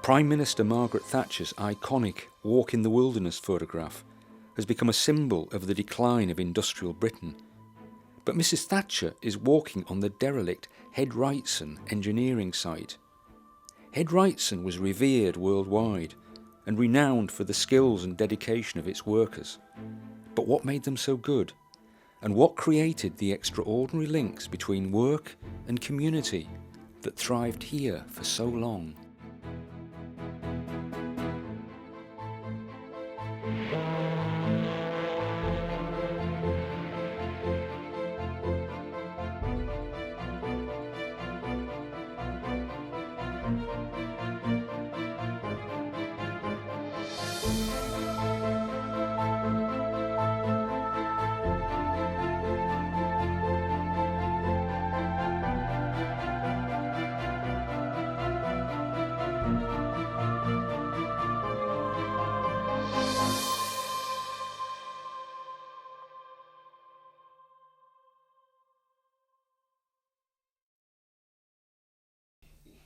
Prime Minister Margaret Thatcher's iconic Walk in the Wilderness photograph has become a symbol of the decline of industrial Britain. But Mrs. Thatcher is walking on the derelict Head Wrightson engineering site. Head Wrightson was revered worldwide and renowned for the skills and dedication of its workers. But what made them so good? And what created the extraordinary links between work and community that thrived here for so long?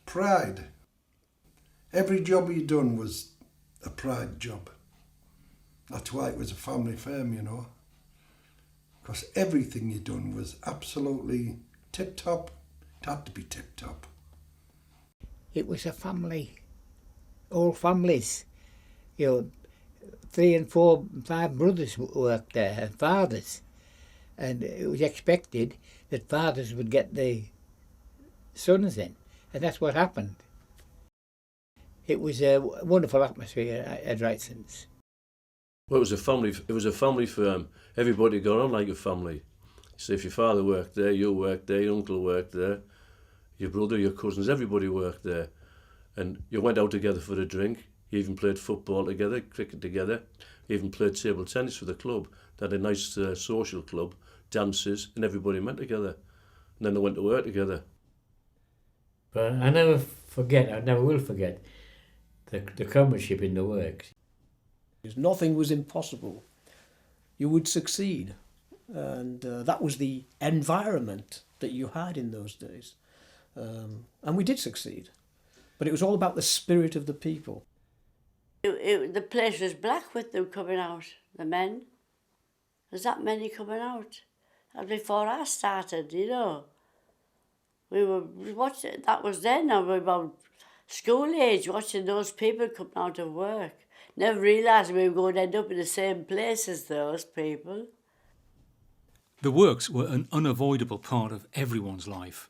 Pride. Every job you done was a pride job. That's why it was a family firm, you know. Because everything you done was absolutely tip-top. It had to be tip-top. It was a family, all families. You know, 3 and 4 and 5 brothers worked there, and fathers. And it was expected that fathers would get the sons in. And that's what happened. It was a wonderful atmosphere at Wrightson's. Well, it was a family firm. Everybody got on like a family. So if your father worked there, you worked there, your uncle worked there, your brother, your cousins, everybody worked there. And you went out together for a drink. You even played football together, cricket together. You even played table tennis for the club. They had a nice social club, dances, and everybody met together. And then they went to work together. But I never will forget the comradeship in the works. Nothing was impossible. You would succeed. And that was the environment that you had in those days. And we did succeed. But it was all about the spirit of the people. The place was black with them coming out, the men. There's that many coming out. And before I started, you know. We were watching, that was then, I was about school age, watching those people come out of work. Never realised we were going to end up in the same place as those people. The works were an unavoidable part of everyone's life.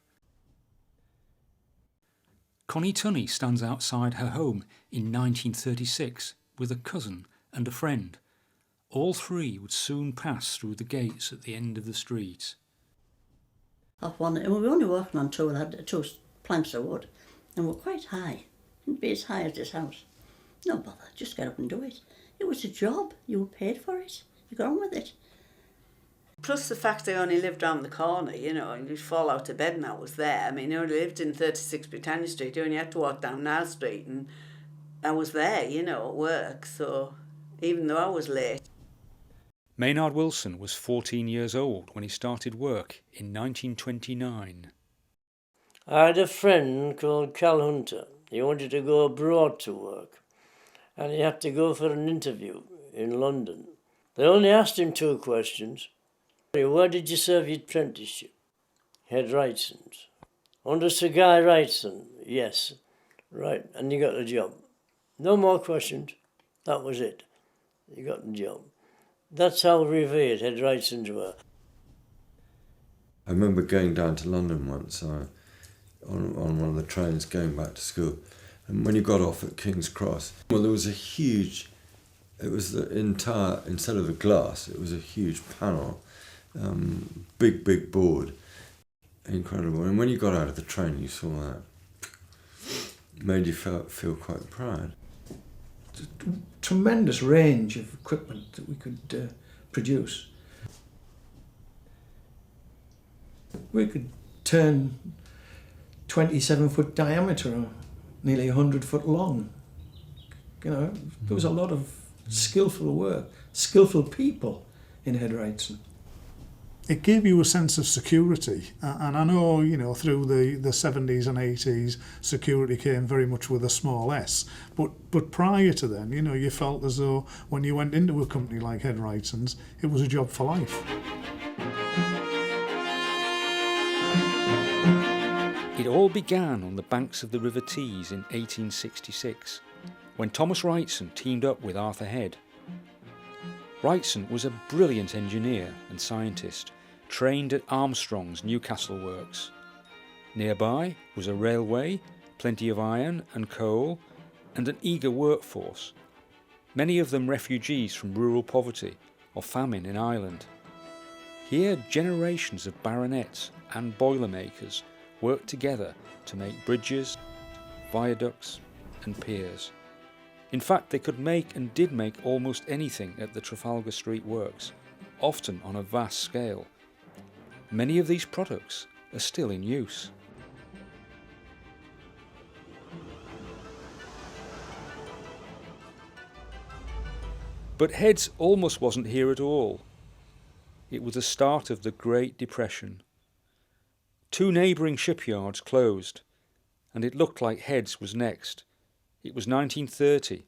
Connie Tunney stands outside her home in 1936 with a cousin and a friend. All 3 would soon pass through the gates at the end of the street. And we were only working on 2 planks of wood, and we're quite high. Didn't be as high as this house. No bother, just get up and do it. It was a job, you were paid for it, you got on with it. Plus the fact I only lived round the corner, you know, and you'd fall out of bed and I was there. I mean, I only lived in 36 Britannia Street, you only had to walk down Nile Street and I was there, you know, at work, so even though I was late. Maynard Wilson was 14 years old when he started work in 1929. I had a friend called Cal Hunter. He wanted to go abroad to work, and he had to go for an interview in London. They only asked him 2 questions. Where did you serve your apprenticeship? Head Wrightson's. Under Sir Guy Wrightson? Yes. Right, and you got the job. No more questions. That was it. You got the job. That's how revered Head Wrightson's were. I remember going down to London once on one of the trains going back to school, and when you got off at King's Cross, well, there was a huge, it was the entire, instead of the glass, it was a huge panel, big board, incredible. And when you got out of the train, you saw that, it made you feel quite proud. Tremendous range of equipment that we could produce. We could turn 27-foot diameter, nearly 100-foot long. You know, there was a lot of skillful work, skillful people in Head Wrightson. it gave you a sense of security. And I know, you know, through the 70s and 80s, security came very much with a small s. But prior to then, you know, you felt as though when you went into a company like Head Wrightson's, it was a job for life. It all began on the banks of the River Tees in 1866, when Thomas Wrightson teamed up with Arthur Head. Wrightson was a brilliant engineer and scientist, trained at Armstrong's Newcastle Works. Nearby was a railway, plenty of iron and coal, and an eager workforce, many of them refugees from rural poverty or famine in Ireland. Here generations of baronets and boilermakers worked together to make bridges, viaducts and piers. In fact, they could make and did make almost anything at the Trafalgar Street Works, often on a vast scale. Many of these products are still in use. But Head's almost wasn't here at all. It was the start of the Great Depression. 2 neighbouring shipyards closed, and it looked like Head's was next. It was 1930,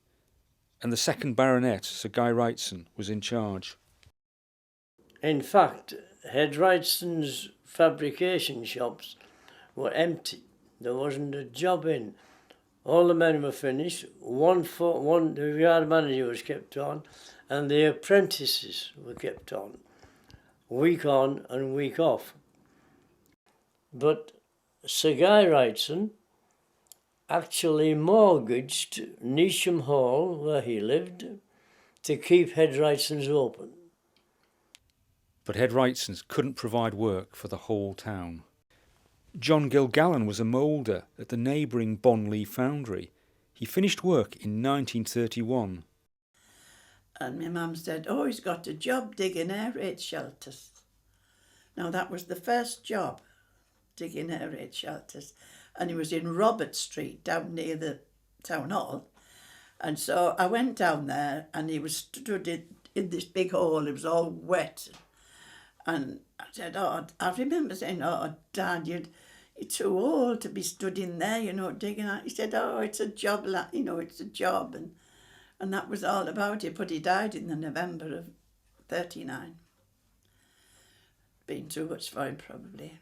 and the second baronet, Sir Guy Wrightson, was in charge. In fact, Head Wrightson's fabrication shops were empty. There wasn't a job in. All the men were finished. The yard manager was kept on, and the apprentices were kept on, week on and week off. But Sir Guy Wrightson actually mortgaged Neesham Hall, where he lived, to keep Head Wrightson's open. But Head Wrightson's couldn't provide work for the whole town. John Gilgallen was a moulder at the neighbouring Bonley foundry. He finished work in 1931. And my mum said, oh, he's got a job digging air raid shelters. Now that was the first job, digging air raid shelters. And he was in Robert Street, down near the town hall. And so I went down there, and he was stood in this big hole. It was all wet. And I said, oh, I remember saying, oh, Dad, you're too old to be stood in there, you know, digging out. He said, oh, it's a job, you know, it's a job. And that was all about it. But he died in the November of 39. Been too much for him, probably.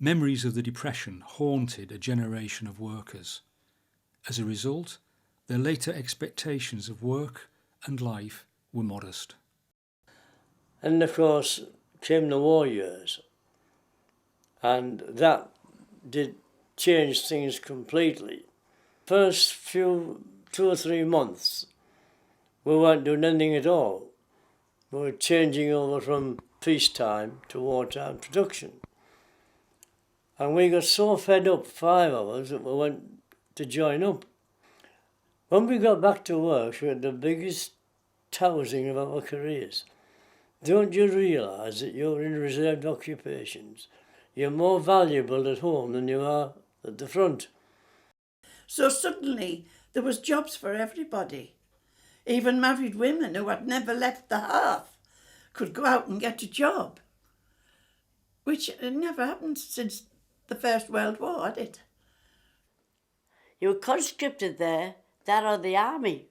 Memories of the Depression haunted a generation of workers. As a result, their later expectations of work and life were modest. And of course came the war years, and that did change things completely. First 2 or 3 months we weren't doing anything at all. We were changing over from peacetime to wartime production. And we got so fed up, 5 of us, that we went to join up. When we got back to work, we had the biggest tousing of our careers. Don't you realise that you're in reserved occupations? You're more valuable at home than you are at the front. So suddenly there was jobs for everybody. Even married women who had never left the hearth could go out and get a job, which had never happened since the First World War, had it? You were conscripted there, that or the army.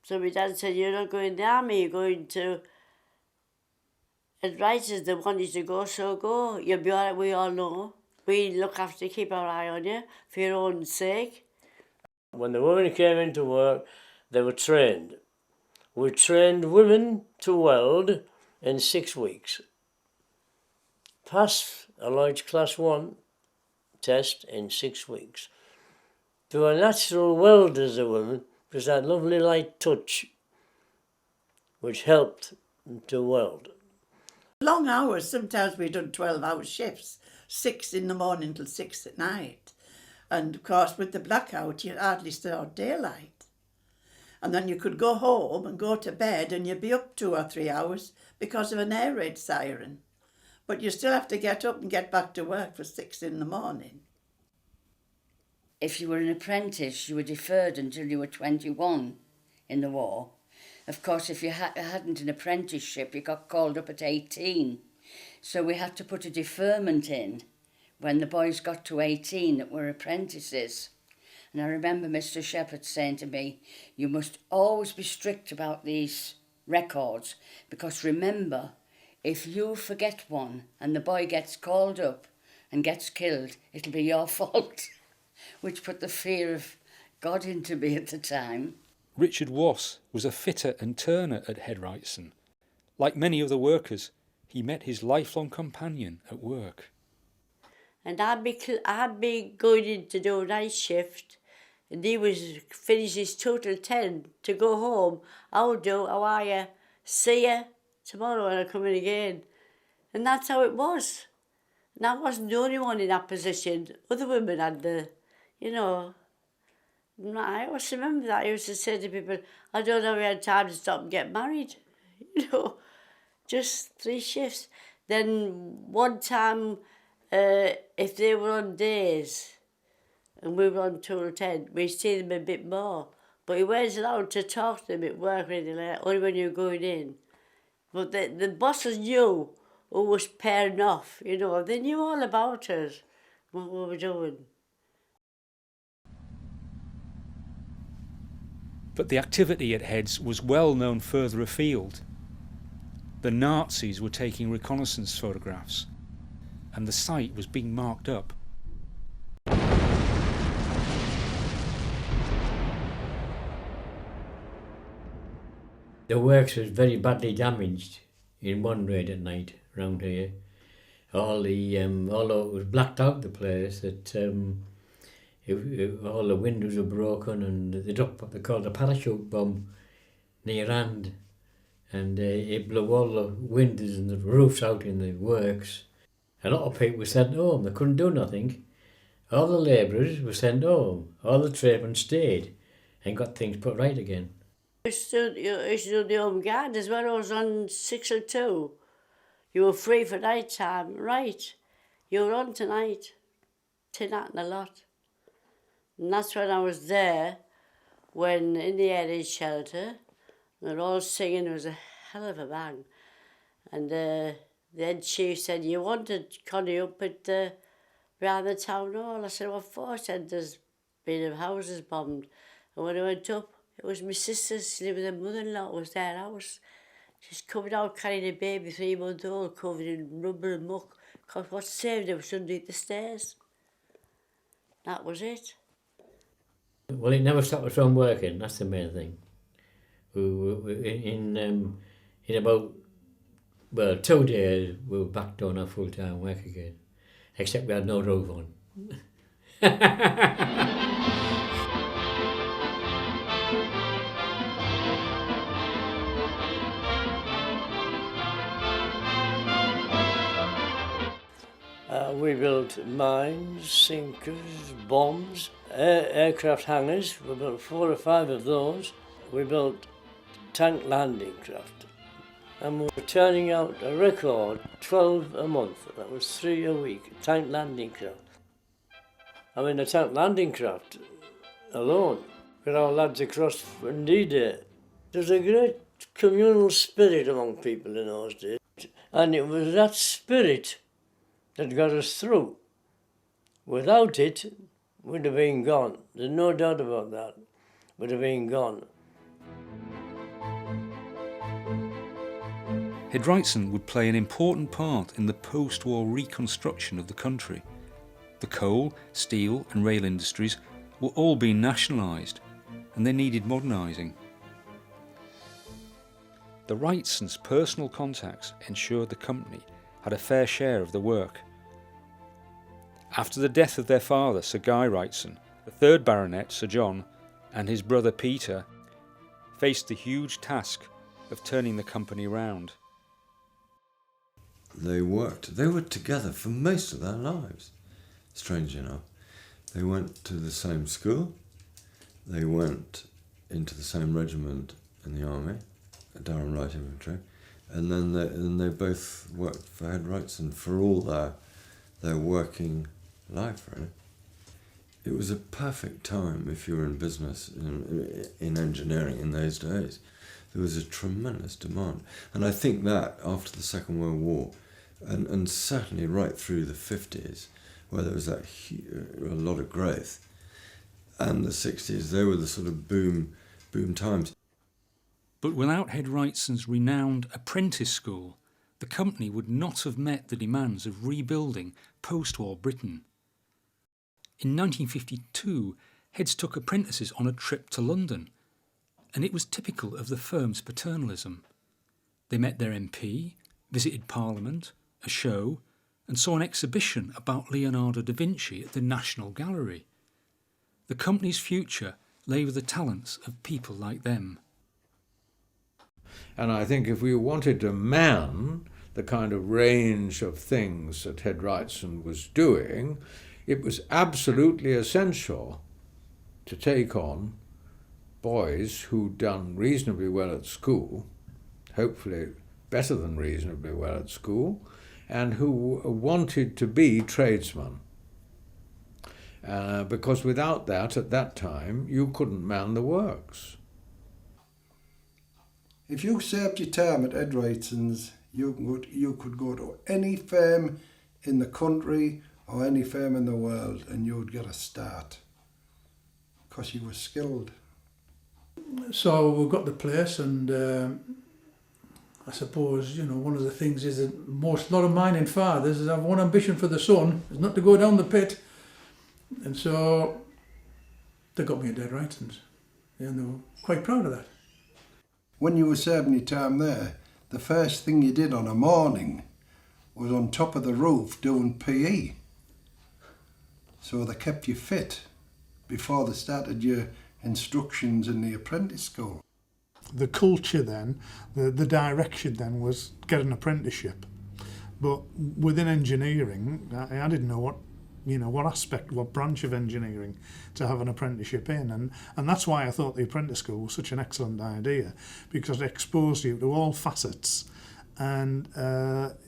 So my dad said, you're not going to the army, you're going to advisors that want you to go, so go. You'll be all right, we all know. We look after, keep our eye on you for your own sake. When the women came into work, they were trained. We trained women to weld in 6 weeks. Passed a Lloyd's Class 1 test in 6 weeks. They were natural welders, the women, because they had lovely light touch, which helped them to weld. Long hours, sometimes we'd done 12-hour shifts, 6 in the morning till 6 at night. And of course, with the blackout, you hardly saw daylight. And then you could go home and go to bed and you'd be up 2 or 3 hours because of an air raid siren. But you still have to get up and get back to work for 6 in the morning. If you were an apprentice, you were deferred until you were 21 in the war. Of course, if you hadn't an apprenticeship, you got called up at 18. So we had to put a deferment in when the boys got to 18 that were apprentices. And I remember Mr. Shepherd saying to me, you must always be strict about these records, because remember, if you forget one and the boy gets called up and gets killed, it'll be your fault, which put the fear of God into me at the time. Richard Wass was a fitter and turner at Head Wrightson. Like many other workers, he met his lifelong companion at work. And I'd be going in to do a night shift, and he was finish his total 10 to go home. I would do, how are you? See you tomorrow when I come in again. And that's how it was. And I wasn't the only one in that position. Other women had the, you know. I always remember that. I used to say to people, I don't know if we had time to stop and get married. You know, just 3 shifts. Then one time, if they were on days and we were on total 10, we'd see them a bit more. But you weren't allowed to talk to them at work or anything like that, only when you were going in. But the bosses knew who was pairing off, you know. They knew all about us, what we were doing. But the activity at Heads was well known further afield. The Nazis were taking reconnaissance photographs, and the site was being marked up. The works was very badly damaged in one raid at night round here. Although it was blacked out the place, all the windows were broken, and they dropped what they called a parachute bomb near hand, and it blew all the windows and the roofs out in the works. A lot of people were sent home. They couldn't do nothing. All the labourers were sent home. All the tradesmen stayed and got things put right again. I used to do the home guard as well. I was on 6 or 2. You were free for night time, right? You were on tonight. Tin happened a lot. And that's when I was there, when in the air shelter, they're all singing. It was a hell of a bang. And the head chief said, you wanted Connie up at round the town hall. I said, what for? He said, there's been houses bombed. And when I went up, it was my sister's, she lived with her mother-in-law, it was their house. She's coming out carrying a baby 3 months old, covered in rubber and muck, because what saved her was underneath the stairs. That was it. Well, it never stopped us from working, that's the main thing. In about, 2 days, we were back doing our full-time work again, except we had no roof on. We built mines, sinkers, bombs, aircraft hangars. We built 4 or 5 of those. We built tank landing craft. And we were turning out a record, 12 a month. That was 3 a week, tank landing craft. I mean, the tank landing craft alone, with our lads across from D-Day. There's a great communal spirit among people in those days. And it was that spirit that got us through. Without it, we'd have been gone. There's no doubt about that. We'd have been gone. Head Wrightson would play an important part in the post-war reconstruction of the country. The coal, steel and rail industries were all being nationalised, and they needed modernising. The Wrightsons' personal contacts ensured the company had a fair share of the work. After the death of their father, Sir Guy Wrightson, the 3rd Baronet, Sir John, and his brother Peter faced the huge task of turning the company round. They were together for most of their lives, strange enough. They went to the same school, they went into the same regiment in the army, Durham Light Infantry, and then they both worked for Head Wrightson for all their working life, really. It was a perfect time if you were in business, in engineering in those days, there was a tremendous demand. And I think that after the Second World War, and certainly right through the 50s, where there was that a lot of growth, and the 60s, they were the sort of boom times. But without Head Wrightson's renowned apprentice school, the company would not have met the demands of rebuilding post-war Britain. In 1952, Heads took apprentices on a trip to London, and it was typical of the firm's paternalism. They met their MP, visited Parliament, a show, and saw an exhibition about Leonardo da Vinci at the National Gallery. The company's future lay with the talents of people like them. And I think if we wanted to man the kind of range of things that Head Wrightson was doing, it was absolutely essential to take on boys who'd done reasonably well at school, hopefully better than reasonably well at school, and who wanted to be tradesmen. Because without that, at that time, you couldn't man the works. If you served your time at Head Wrightson's, you could go to any firm in the country or any firm in the world and you would get a start because you were skilled. So we got the place, and I suppose, one of the things is that a lot of mining fathers have one ambition for the son, is not to go down the pit. And so they got me at Head Wrightson's, and they were quite proud of that. When you were serving your time there, the first thing you did on a morning was on top of the roof doing PE. So they kept you fit before they started your instructions in the apprentice school. The culture then, the direction then was get an apprenticeship. But within engineering, I didn't know what branch of engineering to have an apprenticeship in. And that's why I thought the apprentice school was such an excellent idea, because it exposed you to all facets, and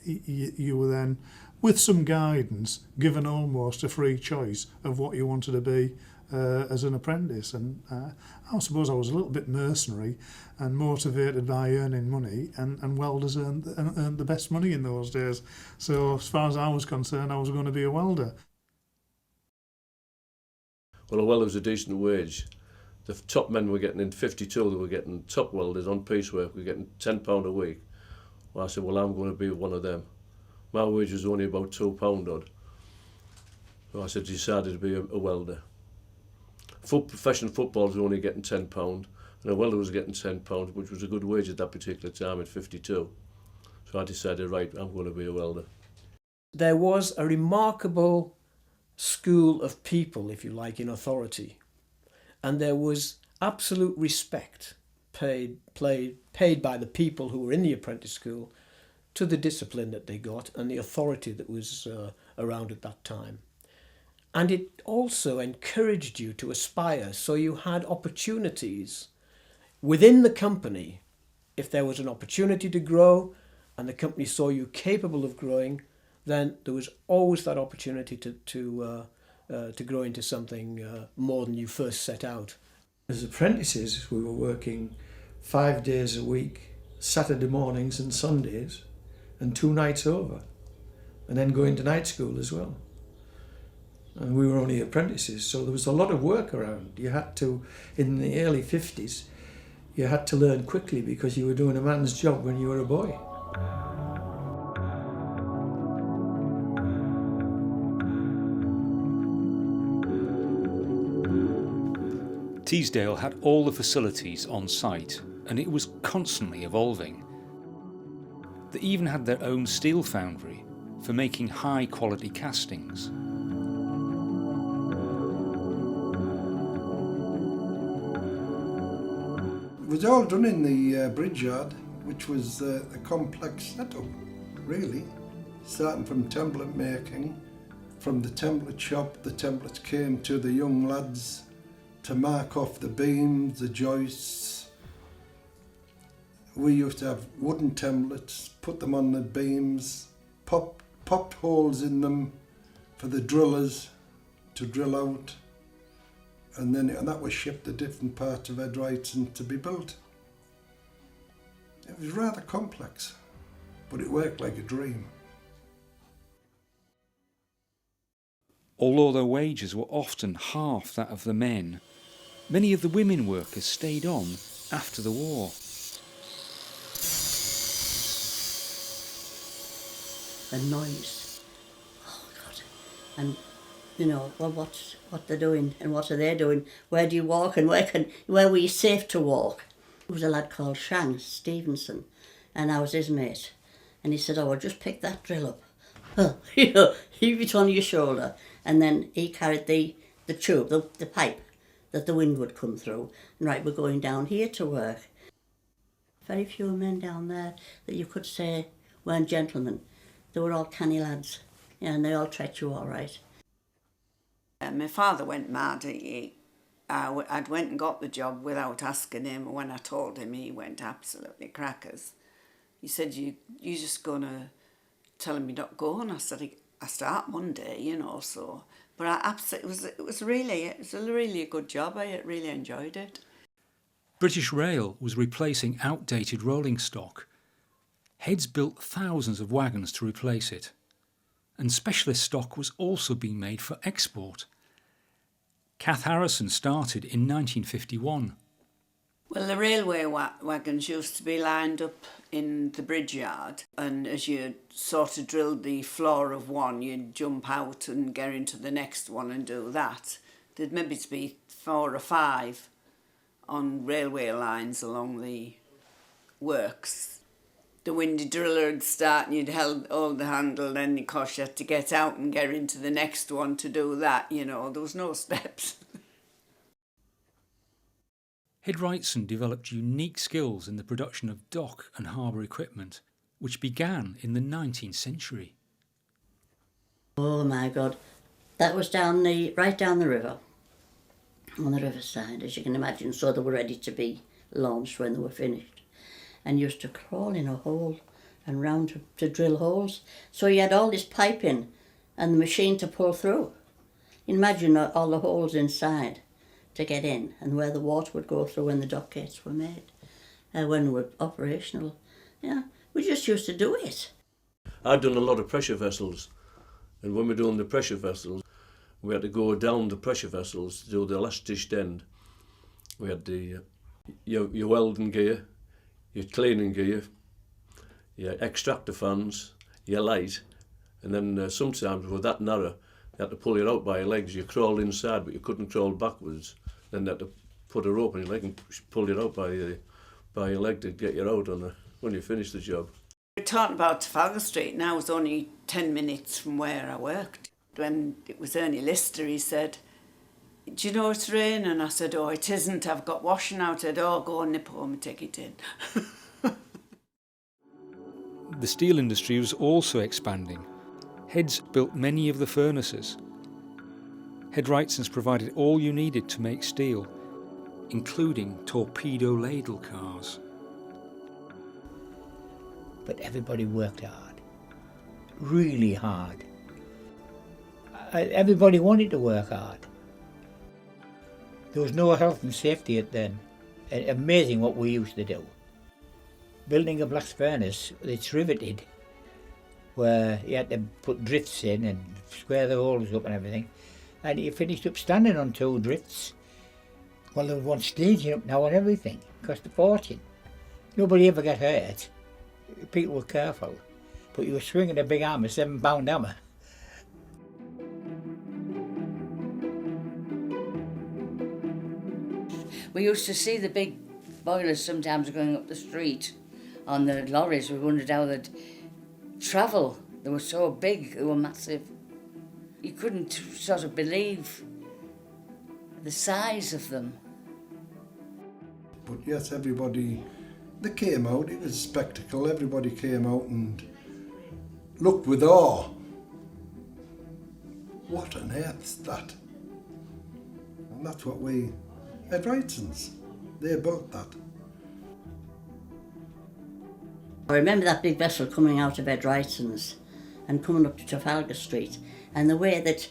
you were then, with some guidance, given almost a free choice of what you wanted to be as an apprentice. And I suppose I was a little bit mercenary and motivated by earning money, and welders earned the best money in those days. So as far as I was concerned, I was going to be a welder. Well, a welder was a decent wage. The top men were getting in 52, they were getting top welders on piecework, were getting £10 a week. Well, I said, well, I'm going to be one of them. My wage was only about £2 odd. So I said, decided to be a welder. Professional footballers were only getting £10, and a welder was getting £10, which was a good wage at that particular time at 52. So I decided, right, I'm going to be a welder. There was a remarkable school of people, if you like, in authority, and there was absolute respect paid by the people who were in the apprentice school to the discipline that they got and the authority that was around at that time. And it also encouraged you to aspire, so you had opportunities within the company. If there was an opportunity to grow and the company saw you capable of growing, then there was always that opportunity to grow into something more than you first set out. As apprentices, we were working 5 days a week, Saturday mornings and Sundays, and 2 nights over, and then going to night school as well. And we were only apprentices, so there was a lot of work around. You had to, in the early 50s, you had to learn quickly because you were doing a man's job when you were a boy. Teesdale had all the facilities on site, and it was constantly evolving. They even had their own steel foundry for making high-quality castings. It was all done in the bridge yard, which was a complex setup, really. Starting from template making, from the template shop, the templates came to the young lads to mark off the beams, the joists. We used to have wooden templates, put them on the beams, popped holes in them for the drillers to drill out, and that was shipped to different parts of Head Wrightson to be built. It was rather complex, but it worked like a dream. Although their wages were often half that of the men, many of the women workers stayed on after the war. The noise. Oh God. And you know, well, what they're doing and what are they doing? Where do you walk and where were you safe to walk? There was a lad called Shanks Stevenson, and I was his mate. And he said, "Oh, I'll just pick that drill up." You know, heave it on your shoulder, and then he carried the tube, the pipe that the wind would come through. And right, we're going down here to work. Very few men down there that you could say weren't gentlemen. They were all canny lads, yeah, and they all treat you all right. My father went mad. I'd went and got the job without asking him. When I told him, he went absolutely crackers. He said, "You just gonna tell him you're not going?" I said, "I start Monday, you know." So, but it was a really good job. I really enjoyed it. British Rail was replacing outdated rolling stock. Heads built thousands of wagons to replace it, and specialist stock was also being made for export. Kath Harrison started in 1951. Well, the railway wagons used to be lined up in the bridge yard, and as you sort of drilled the floor of one, you'd jump out and get into the next one and do that. There'd maybe be 4 or 5 on railway lines along the works. The windy driller would start and you'd hold the handle, then of course you had to get out and get into the next one to do that, you know, there was no steps. Head Wrightson developed unique skills in the production of dock and harbour equipment, which began in the 19th century. Oh my God, that was right down the river, on the riverside, as you can imagine, so they were ready to be launched when they were finished. And used to crawl in a hole and round to drill holes. So you had all this piping and the machine to pull through. Imagine all the holes inside to get in and where the water would go through when the dock gates were made, when we were operational. Yeah, we just used to do it. I'd done a lot of pressure vessels, and when we were doing the pressure vessels, we had to go down the pressure vessels to do the last dished end. We had your welding gear, your cleaning gear, your extractor fans, your light, and then sometimes with that narrow, you had to pull it out by your legs. You crawled inside, but you couldn't crawl backwards. Then you had to put a rope on your leg and pull it out by your leg to get you out when you finished the job. We're talking about Trafalgar Street now. It was only 10 minutes from where I worked. When it was Ernie Lister, he said, "Do you know it's raining?" I said, "Oh, it isn't. I've got washing out." He said, "Oh, go and nip home and take it in." The steel industry was also expanding. Heads built many of the furnaces. Head Wrightsons provided all you needed to make steel, including torpedo ladle cars. But everybody worked hard, really hard. Everybody wanted to work hard. There was no health and safety at then. Amazing what we used to do. Building a blast furnace, it's riveted, where you had to put drifts in and square the holes up and everything. And you finished up standing on 2 drifts. Well, there was one staging up now and everything. Cost a fortune. Nobody ever got hurt. People were careful. But you were swinging a big hammer, 7-pound hammer. We used to see the big boilers sometimes going up the street on the lorries. We wondered how they'd travel. They were so big, they were massive. You couldn't sort of believe the size of them. But yes, everybody, they came out, it was a spectacle. Everybody came out and looked with awe. What on earth's that? And that's what we, Head Wrightsons, they built that. I remember that big vessel coming out of Head Wrightsons and coming up to Trafalgar Street, and the way that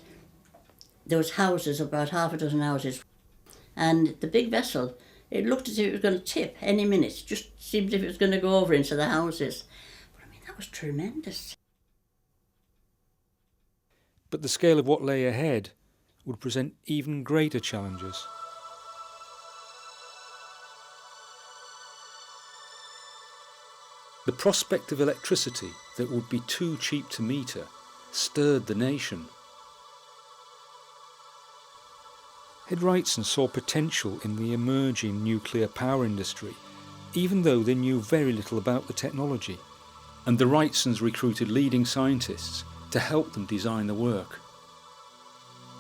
there was houses, about half a dozen houses, and the big vessel It looked as if it was going to tip any minute. Just seemed as if it was going to go over into the houses. But I mean, that was tremendous. But the scale of what lay ahead would present even greater challenges. The prospect of electricity that would be too cheap to meter stirred the nation. Head Wrightson saw potential in the emerging nuclear power industry, even though they knew very little about the technology, and the Wrightsons recruited leading scientists to help them design the work.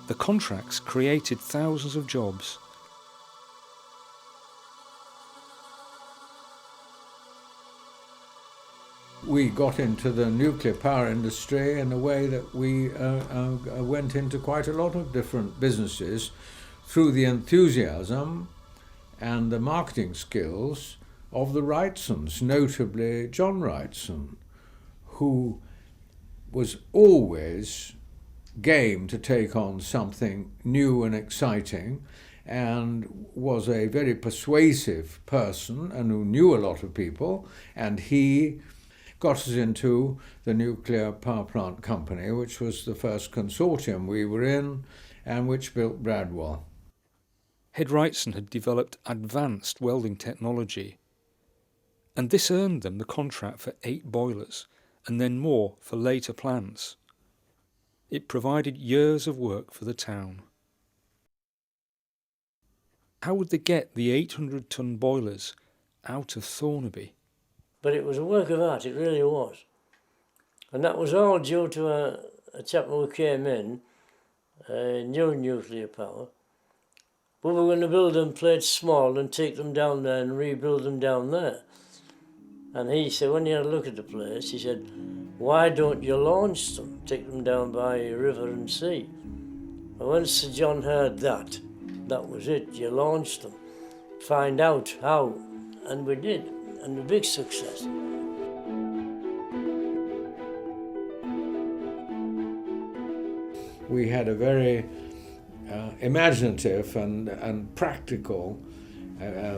The contracts created thousands of jobs. We got into the nuclear power industry in a way that we went into quite a lot of different businesses through the enthusiasm and the marketing skills of the Wrightsons, notably John Wrightson, who was always game to take on something new and exciting, and was a very persuasive person and who knew a lot of people, and he got us into the nuclear power plant company, which was the first consortium we were in and which built Bradwell. Head Wrightson had developed advanced welding technology, and this earned them the contract for 8 boilers and then more for later plants. It provided years of work for the town. How would they get the 800-ton boilers out of Thornaby? But it was a work of art, it really was. And that was all due to a chap who came in, new nuclear power. We were going to build them plates small and take them down there and rebuild them down there. And he said, when he had a look at the place, he said, why don't you launch them, take them down by river and sea? And when Sir John heard that, that was it, you launched them. Find out how, and we did, and a big success. We had a very imaginative and practical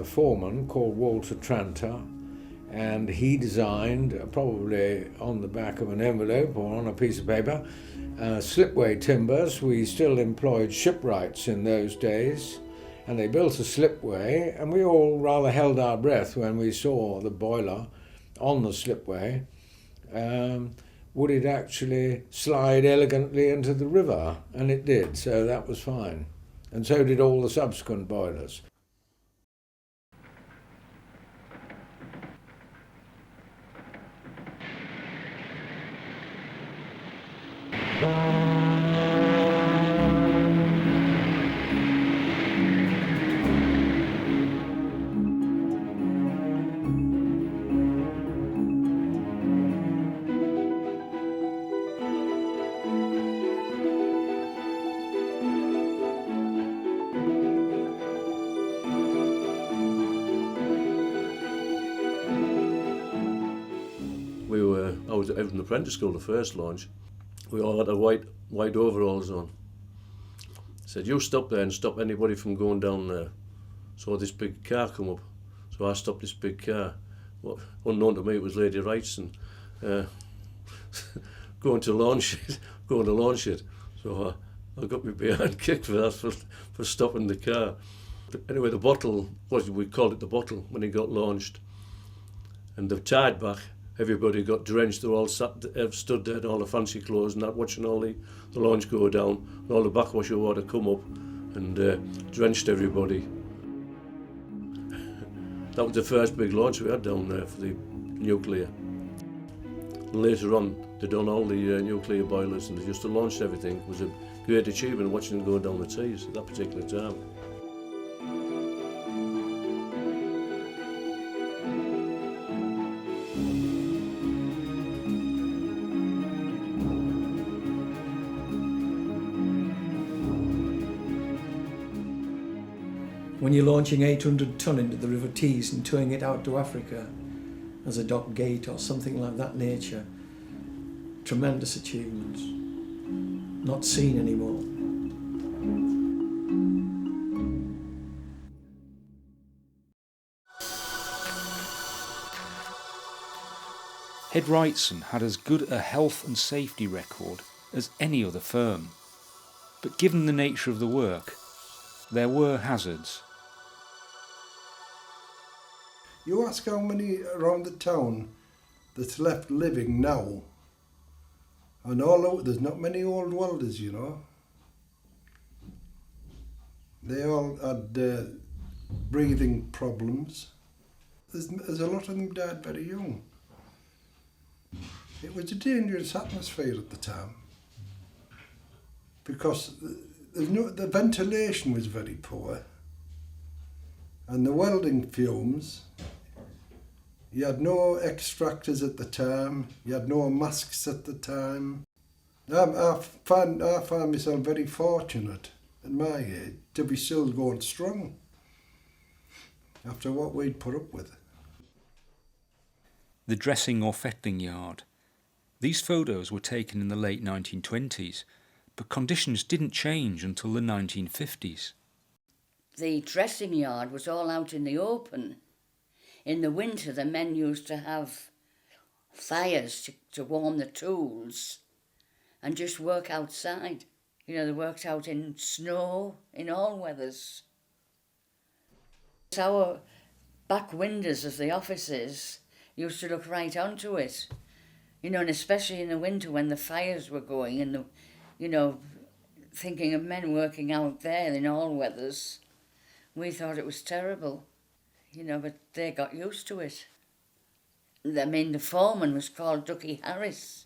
foreman called Walter Tranter, and he designed, probably on the back of an envelope or on a piece of paper, slipway timbers. We still employed shipwrights in those days, and they built a slipway, and we all rather held our breath when we saw the boiler on the slipway. Would it actually slide elegantly into the river? And it did, so that was fine. And so did all the subsequent boilers. I was out in the apprentice school, the first launch. We all had our white overalls on. Said, you stop there and stop anybody from going down there. So this big car come up. So I stopped this big car. Well, unknown to me, it was Lady Wrightson going to launch it. So I got my behind kicked for that, for stopping the car. But anyway, the bottle, we called it the bottle when it got launched. And the tide back, everybody got drenched. They all stood there in all the fancy clothes and that, watching all the launch go down, and all the backwash of water come up and drenched everybody. That was the first big launch we had down there for the nuclear. And later on, they done all the nuclear boilers, and they just launched everything. It was a great achievement watching them go down the Tees at that particular time. When you're launching 800 ton into the River Tees and towing it out to Africa as a dock gate or something like that nature, tremendous achievements, not seen anymore. Head Wrightson had as good a health and safety record as any other firm, but given the nature of the work, there were hazards. You ask how many around the town that's left living now, and all out, there's not many old welders, you know. They all had breathing problems. There's a lot of them died very young. It was a dangerous atmosphere at the time because the ventilation was very poor, and the welding fumes, you had no extractors at the time, you had no masks at the time. I find myself very fortunate at my age to be still going strong after what we'd put up with. The dressing or fettling yard. These photos were taken in the late 1920s, but conditions didn't change until the 1950s. The dressing yard was all out in the open. In the winter, the men used to have fires to warm the tools and just work outside. You know, they worked out in snow, in all weathers. Our back windows of the offices used to look right onto it. You know, and especially in the winter when the fires were going and, thinking of men working out there in all weathers, we thought it was terrible. But they got used to it. I mean, the foreman was called Ducky Harris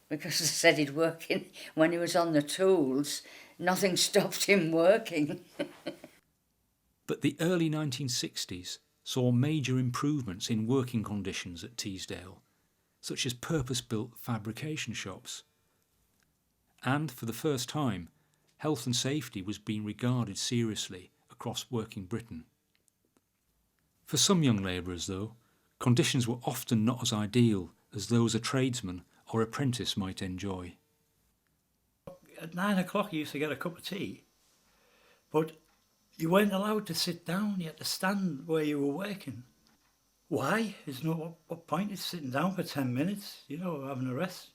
because they said he'd work when he was on the tools. Nothing stopped him working. But the early 1960s saw major improvements in working conditions at Teesdale, such as purpose-built fabrication shops. And for the first time, health and safety was being regarded seriously across working Britain. For some young labourers, though, conditions were often not as ideal as those a tradesman or apprentice might enjoy. At 9 o'clock you used to get a cup of tea, but you weren't allowed to sit down, you had to stand where you were working. Why? There's no what point is sitting down for 10 minutes, having a rest.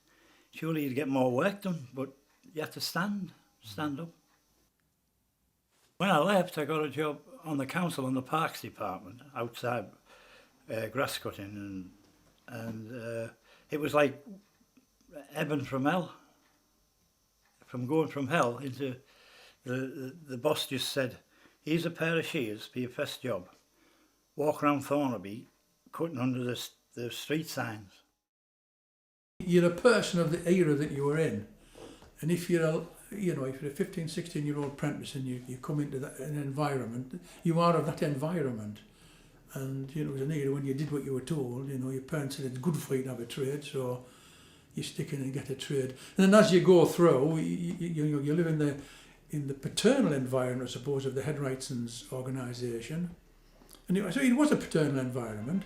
Surely you'd get more work done, but you had to stand up. When I left, I got a job on the council on the parks department outside grass cutting, and it was like heaven from hell. From going from hell into the boss just said, "Here's a pair of shears for your first job. Walk around Thornaby, cutting under the street signs." You're a person of the era that you were in, and if you're a 15, 16-year-old apprentice and you come into an environment, you are of that environment. And, it was an era when you did what you were told, your parents said it's good for you to have a trade, so you stick in and get a trade. And then as you go through, you live in the paternal environment, I suppose, of the Head Wrightson's organisation. And so it was a paternal environment.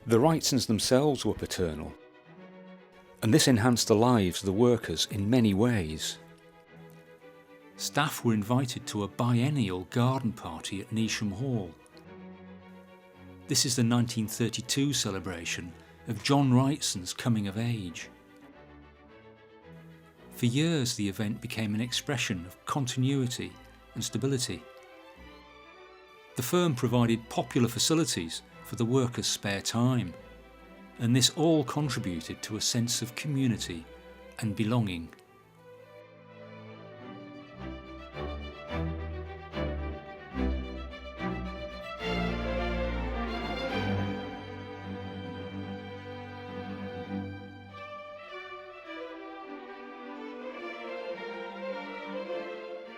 The Wrightsons themselves were paternal, and this enhanced the lives of the workers in many ways. Staff were invited to a biennial garden party at Neasham Hall. This is the 1932 celebration of John Wrightson's coming of age. For years the event became an expression of continuity and stability. The firm provided popular facilities for the workers' spare time, and this all contributed to a sense of community and belonging.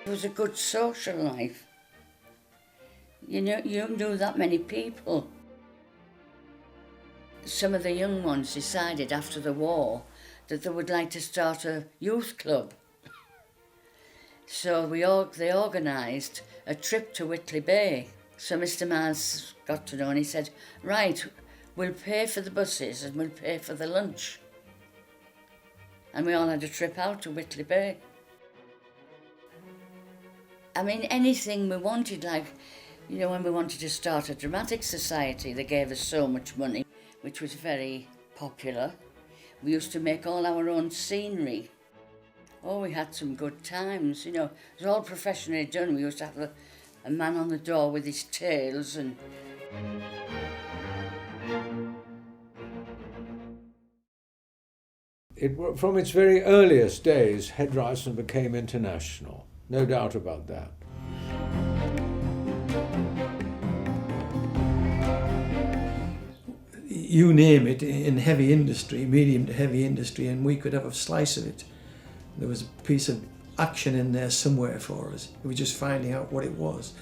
It was a good social life. You knew that many people. Some of the young ones decided after the war that they would like to start a youth club. So they organised a trip to Whitley Bay. So Mr. Mars got to know and he said, "Right, we'll pay for the buses and we'll pay for the lunch." And we all had a trip out to Whitley Bay. I mean, anything we wanted, like, you know, when we wanted to start a dramatic society, they gave us so much money, which was very popular. We used to make all our own scenery. Oh, we had some good times, you know. It was all professionally done. We used to have a man on the door with his tails and... From its very earliest days, Head Wrightson became international. No doubt about that. You name it, in heavy industry, medium to heavy industry, and we could have a slice of it. There was a piece of action in there somewhere for us. We were just finding out what it was.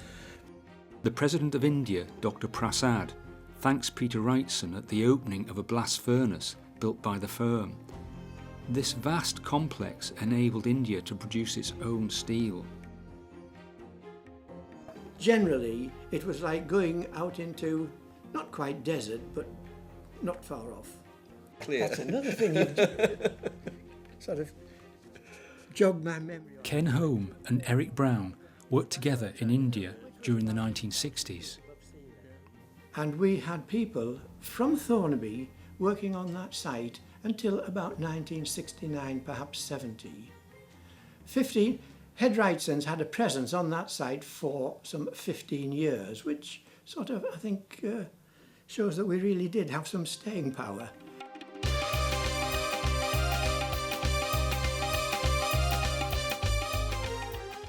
The President of India, Dr. Prasad, thanks Peter Wrightson at the opening of a blast furnace built by the firm. This vast complex enabled India to produce its own steel. Generally, it was like going out into, not quite desert, but not far off. Clear. That's another thing you've sort of jogged my memory. Ken Home and Eric Brown worked together in India during the 1960s. And we had people from Thornaby working on that site until about 1969, perhaps 70. 15 Head Wrightsons had a presence on that site for some 15 years, which sort of, I think, shows that we really did have some staying power.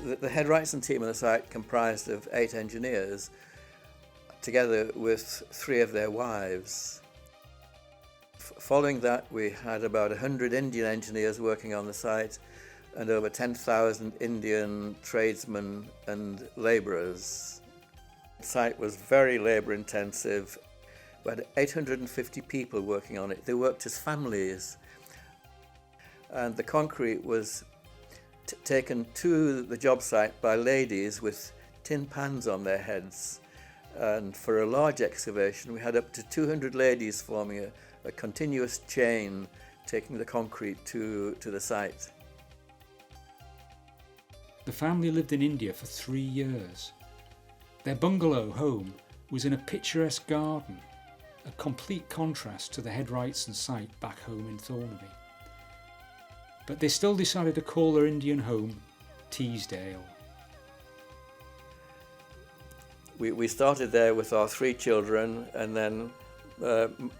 The Head Wrightson team on the site comprised of 8 engineers, together with 3 of their wives. Following that, we had about 100 Indian engineers working on the site and over 10,000 Indian tradesmen and labourers. The site was very labour intensive. We had 850 people working on it. They worked as families. And the concrete was taken to the job site by ladies with tin pans on their heads. And for a large excavation, we had up to 200 ladies forming a continuous chain taking the concrete to the site. The family lived in India for 3 years. Their bungalow home was in a picturesque garden, a complete contrast to the Head Wrightson site back home in Thornaby. But they still decided to call their Indian home Teesdale. We started there with our 3 children, and then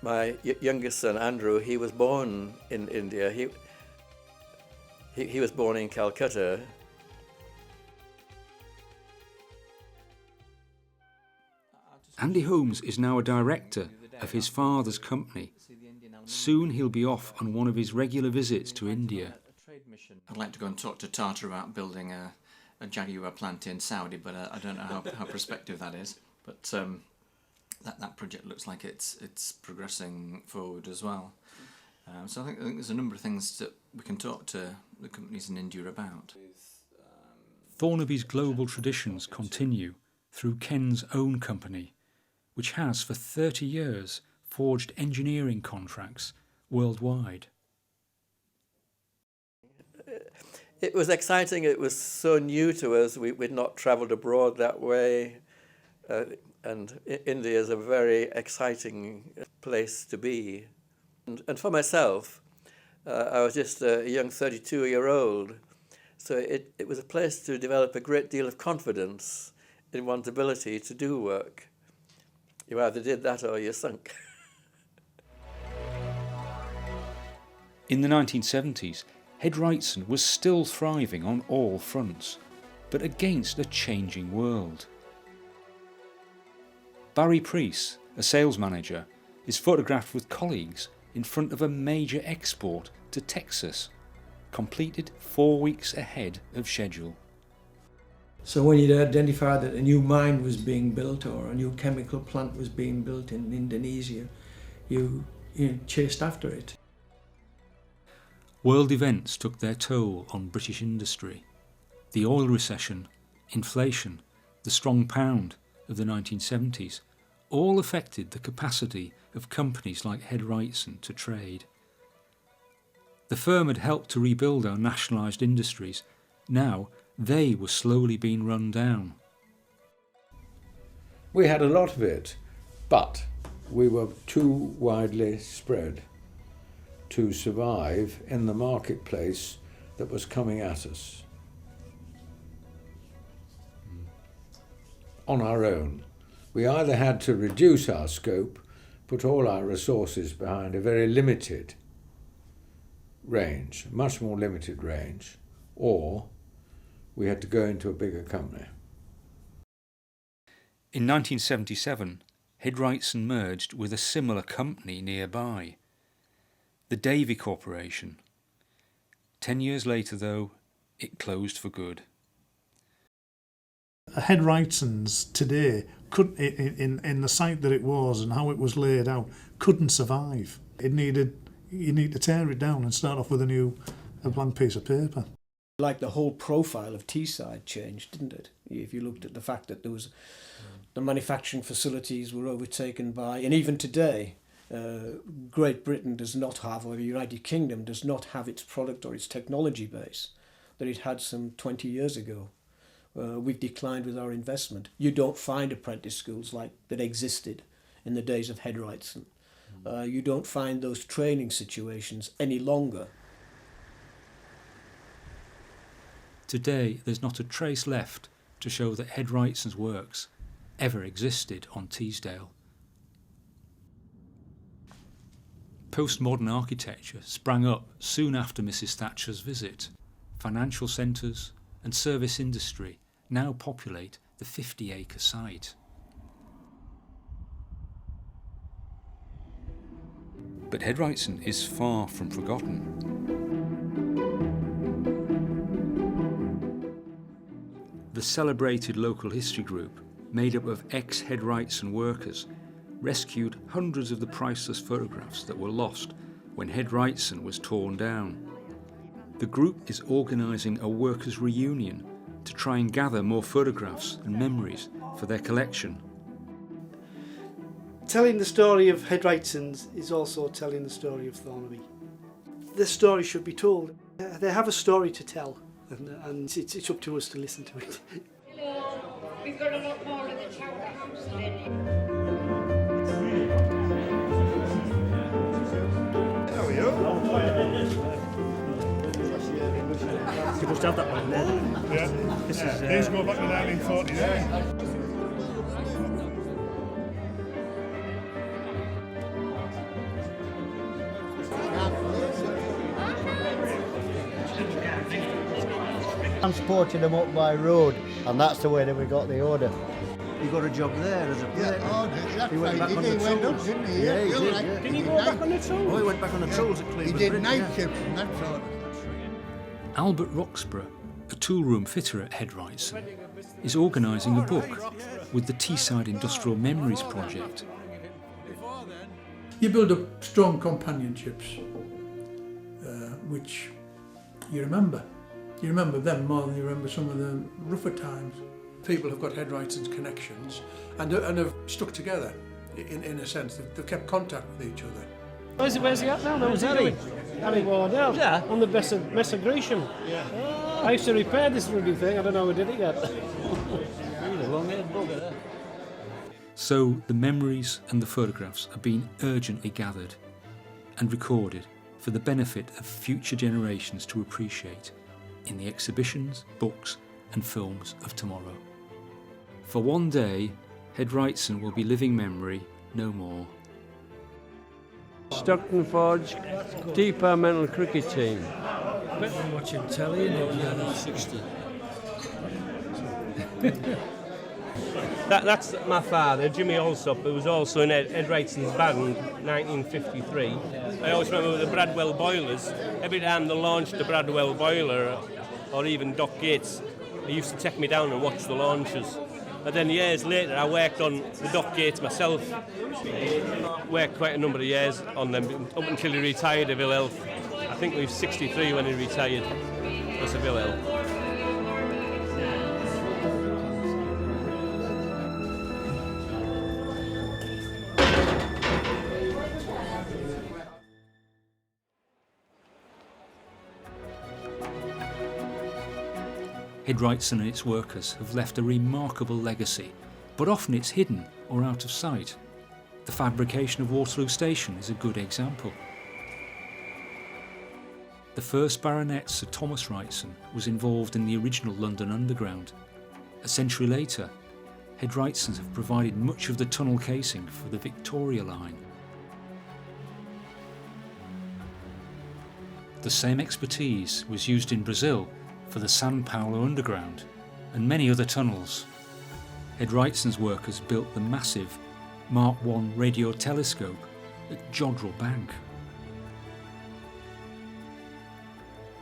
my youngest son Andrew, he was born in India. He was born in Calcutta. Andy Holmes is now a director of his father's company. Soon he'll be off on one of his regular visits to India. I'd like to go and talk to Tata about building a Jaguar plant in Saudi, but I don't know how prospective that is. But that project looks like it's progressing forward as well. So I think there's a number of things that we can talk to the companies in India about. Thornaby's global traditions continue through Ken's own company, which has for 30 years forged engineering contracts worldwide. It was exciting. It was so new to us. We'd not travelled abroad that way. And India is a very exciting place to be. And for myself, I was just a young 32-year-old. So it was a place to develop a great deal of confidence in one's ability to do work. You either did that or you sunk. In the 1970s, Head Wrightson was still thriving on all fronts, but against a changing world. Barry Preece, a sales manager, is photographed with colleagues in front of a major export to Texas, completed 4 weeks ahead of schedule. So when you'd identify that a new mine was being built or a new chemical plant was being built in Indonesia, you chased after it. World events took their toll on British industry. The oil recession, inflation, the strong pound of the 1970s all affected the capacity of companies like Head Wrightson to trade. The firm had helped to rebuild our nationalised industries. Now, they were slowly being run down. We had a lot of it, but we were too widely spread to survive in the marketplace that was coming at us on our own. We either had to reduce our scope, put all our resources behind a very limited range, much more limited range, or we had to go into a bigger company. In 1977, Head Wrightson merged with a similar company nearby, the Davy Corporation. 10 years later, though, it closed for good. Head Wrightson's today, in the site that it was and how it was laid out, couldn't survive. You need to tear it down and start off with a blank piece of paper. Like the whole profile of Teesside changed, didn't it? If you looked at the fact that there was the manufacturing facilities were overtaken by, and even today, Great Britain does not have, or the United Kingdom does not have its product or its technology base that it had some 20 years ago. We've declined with our investment. You don't find apprentice schools like that existed in the days of Head Wrightson. You don't find those training situations any longer. Today, there's not a trace left to show that Head Wrightson's works ever existed on Teesdale. Postmodern architecture sprang up soon after Mrs. Thatcher's visit. Financial centres and service industry now populate the 50-acre site. But Head Wrightson is far from forgotten. The celebrated local history group, made up of ex-Head Wrightson workers, rescued hundreds of the priceless photographs that were lost when Head Wrightson was torn down. The group is organising a workers' reunion to try and gather more photographs and memories for their collection. Telling the story of Head Wrightson's is also telling the story of Thornaby. The story should be told. They have a story to tell, and it's up to us to listen to it. We've got a lot more in the tower house than There we go. You must have that one there. Yeah. These go back to 1949. Transporting them up by road, and that's the way that we got the order. You got a job there as a plate. Yeah, he went back on the tools. Didn't he? Yeah, he did. Yeah. Didn't he go back on the tools? Oh, he went back on the tools at Cleveland. He did night shifts and that sort of. Albert Roxburgh, a toolroom fitter at Head Wrightson, is organising a book with the Teesside Industrial Memories Project. You build up strong companionships, which you remember. You remember them more than you remember some of the rougher times. People have got Head Wrightson's connections and have stuck together in a sense. They've kept contact with each other. Where's he at now? Where's he doing? Harry Wardell. Yeah. On the Mess of Gresham. Yeah. Oh. I used to repair this bloody thing. I don't know who did it yet. He's a long-haired bugger there. So the memories and the photographs are being urgently gathered and recorded for the benefit of future generations to appreciate in the exhibitions, books and films of tomorrow. For one day, Head Wrightson will be living memory no more. Stockton Forge departmental cricket team. Better than watching telly in the 60. That's my father, Jimmy Alsop, who was also in Ed Wrightson's band, 1953. I always remember the Bradwell boilers. Every time they launched the Bradwell boiler, or even Doc Gates, they used to take me down and watch the launches. And then years later, I worked on the Doc Gates myself. Worked quite a number of years on them, up until he retired of ill health. I think he was 63 when he retired because of ill health. Head Head Wrightson and its workers have left a remarkable legacy, but often it's hidden or out of sight. The fabrication of Waterloo Station is a good example. The first Baronet, Sir Thomas Wrightson, was involved in the original London Underground. A century later, Head Wrightsons have provided much of the tunnel casing for the Victoria Line. The same expertise was used in Brazil for the São Paulo Underground and many other tunnels. Head Wrightson's workers built the massive Mark I radio telescope at Jodrell Bank.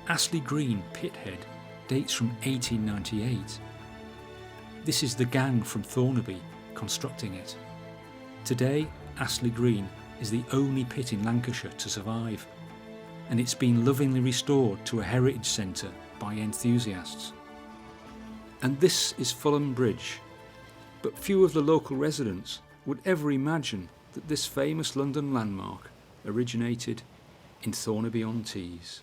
Astley Green pithead dates from 1898. This is the gang from Thornaby constructing it. Today, Astley Green is the only pit in Lancashire to survive, and it's been lovingly restored to a heritage centre by enthusiasts. And this is Fulham Bridge, but few of the local residents would ever imagine that this famous London landmark originated in Thornaby-on-Tees.